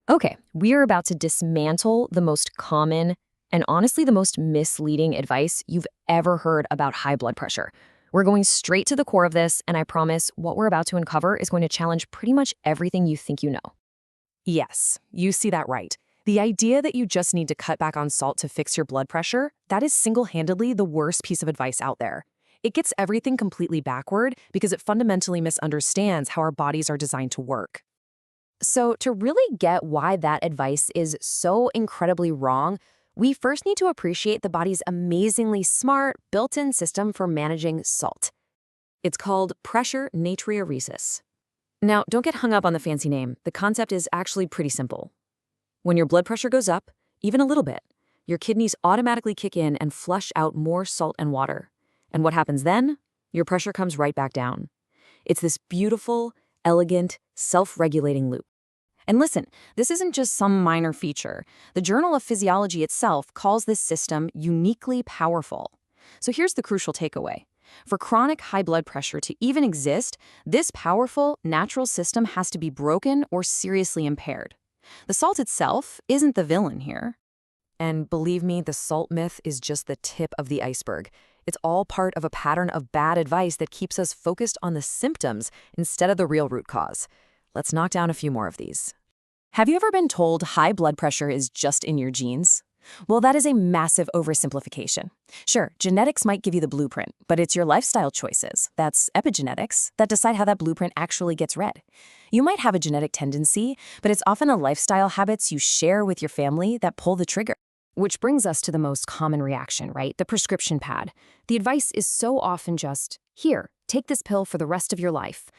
Okay, we are about to dismantle the most common and honestly the most misleading advice you've ever heard about high blood pressure. We're going straight to the core of this, and I promise what we're about to uncover is going to challenge pretty much everything you think you know. Yes, you see that right. The idea that you just need to cut back on salt to fix your blood pressure, that is single-handedly the worst piece of advice out there. It gets everything completely backward because it fundamentally misunderstands how our bodies are designed to work. So, to really get why that advice is so incredibly wrong, we first need to appreciate the body's amazingly smart, built in system for managing salt. It's called pressure natriuresis. Now, don't get hung up on the fancy name. The concept is actually pretty simple. When your blood pressure goes up, even a little bit, your kidneys automatically kick in and flush out more salt and water. And what happens then? Your pressure comes right back down. It's this beautiful, elegant, self-regulating loop. And listen, this isn't just some minor feature. The Journal of Physiology itself calls this system uniquely powerful. So here's the crucial takeaway. For chronic high blood pressure to even exist, this powerful, natural system has to be broken or seriously impaired. The salt itself isn't the villain here. And believe me, the salt myth is just the tip of the iceberg. It's all part of a pattern of bad advice that keeps us focused on the symptoms instead of the real root cause. Let's knock down a few more of these. Have you ever been told high blood pressure is just in your genes? Well, that is a massive oversimplification. Sure, genetics might give you the blueprint, but it's your lifestyle choices, that's epigenetics, that decide how that blueprint actually gets read. You might have a genetic tendency, but it's often the lifestyle habits you share with your family that pull the trigger. Which brings us to the most common reaction, right? The prescription pad. The advice is so often just, here, take this pill for the rest of your life.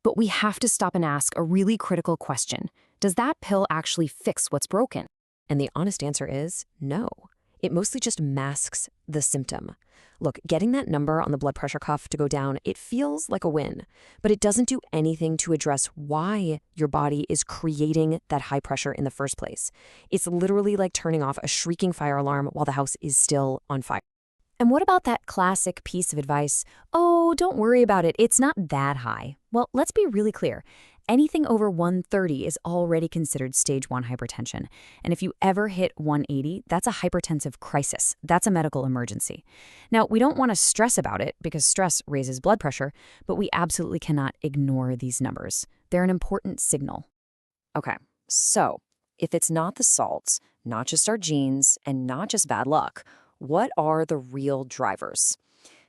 But we have to stop and ask a really critical question. Does that pill actually fix what's broken? And the honest answer is no. It mostly just masks the symptom. Look, getting that number on the blood pressure cuff to go down, it feels like a win, but it doesn't do anything to address why your body is creating that high pressure in the first place. It's literally like turning off a shrieking fire alarm while the house is still on fire. And what about that classic piece of advice? Oh, don't worry about it. It's not that high. Well, let's be really clear. Anything over 130 is already considered stage 1 hypertension. And if you ever hit 180, that's a hypertensive crisis. That's a medical emergency. Now, we don't want to stress about it because stress raises blood pressure, but we absolutely cannot ignore these numbers. They're an important signal. Okay, so if it's not the salts, not just our genes, and not just bad luck, what are the real drivers?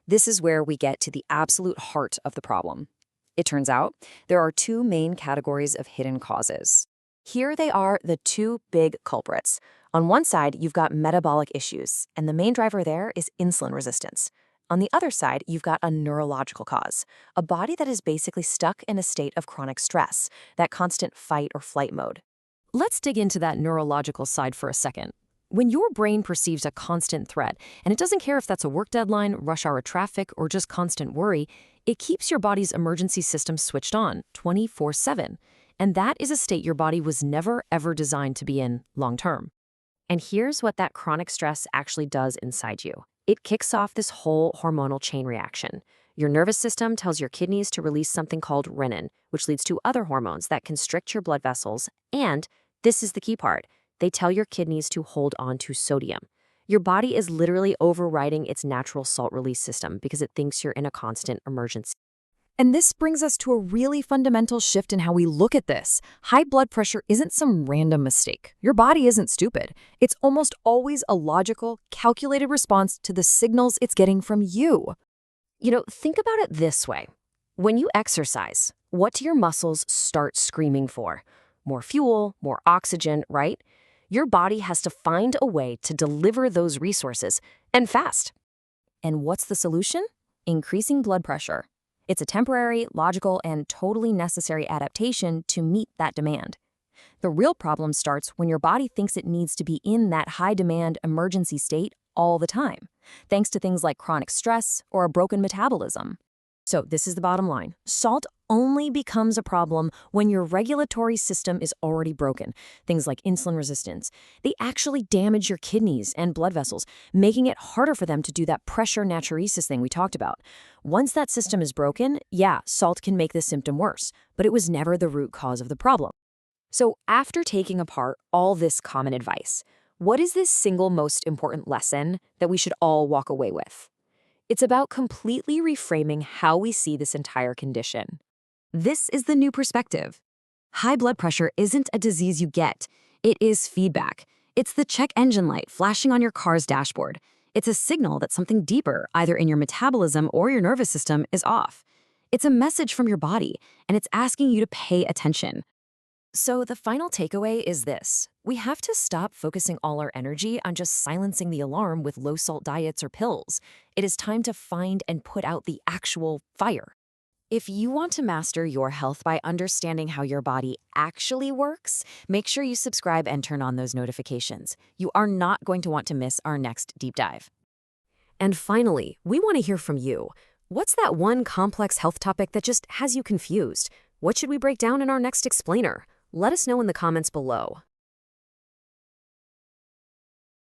This is where we get to the absolute heart of the problem. It turns out there are two main categories of hidden causes. Here they are, the two big culprits. On one side, you've got metabolic issues, and the main driver there is insulin resistance. On the other side, you've got a neurological cause, a body that is basically stuck in a state of chronic stress, that constant fight or flight mode. Let's dig into that neurological side for a second. When your brain perceives a constant threat, and it doesn't care if that's a work deadline, rush hour traffic, or just constant worry, it keeps your body's emergency system switched on 24/7. And that is a state your body was never, ever designed to be in long term. And here's what that chronic stress actually does inside you. It kicks off this whole hormonal chain reaction. Your nervous system tells your kidneys to release something called renin, which leads to other hormones that constrict your blood vessels. And this is the key part. They tell your kidneys to hold on to sodium. Your body is literally overriding its natural salt release system because it thinks you're in a constant emergency. And this brings us to a really fundamental shift in how we look at this. High blood pressure isn't some random mistake. Your body isn't stupid. It's almost always a logical, calculated response to the signals it's getting from you. Think about it this way. When you exercise, what do your muscles start screaming for? More fuel, more oxygen, right? Your body has to find a way to deliver those resources, and fast. And what's the solution? Increasing blood pressure. It's a temporary, logical, and totally necessary adaptation to meet that demand. The real problem starts when your body thinks it needs to be in that high-demand emergency state all the time, thanks to things like chronic stress or a broken metabolism. So this is the bottom line. Salt only becomes a problem when your regulatory system is already broken. Things like insulin resistance, they actually damage your kidneys and blood vessels, making it harder for them to do that pressure natriuresis thing we talked about. Once that system is broken, yeah, salt can make the symptom worse, but it was never the root cause of the problem. So after taking apart all this common advice, what is this single most important lesson that we should all walk away with? It's about completely reframing how we see this entire condition. This is the new perspective. High blood pressure isn't a disease you get. It is feedback. It's the check engine light flashing on your car's dashboard. It's a signal that something deeper, either in your metabolism or your nervous system, is off. It's a message from your body, and it's asking you to pay attention. So the final takeaway is this. We have to stop focusing all our energy on just silencing the alarm with low-salt diets or pills. It is time to find and put out the actual fire. If you want to master your health by understanding how your body actually works, make sure you subscribe and turn on those notifications. You are not going to want to miss our next deep dive. And finally, we want to hear from you. What's that one complex health topic that just has you confused? What should we break down in our next explainer? Let us know in the comments below.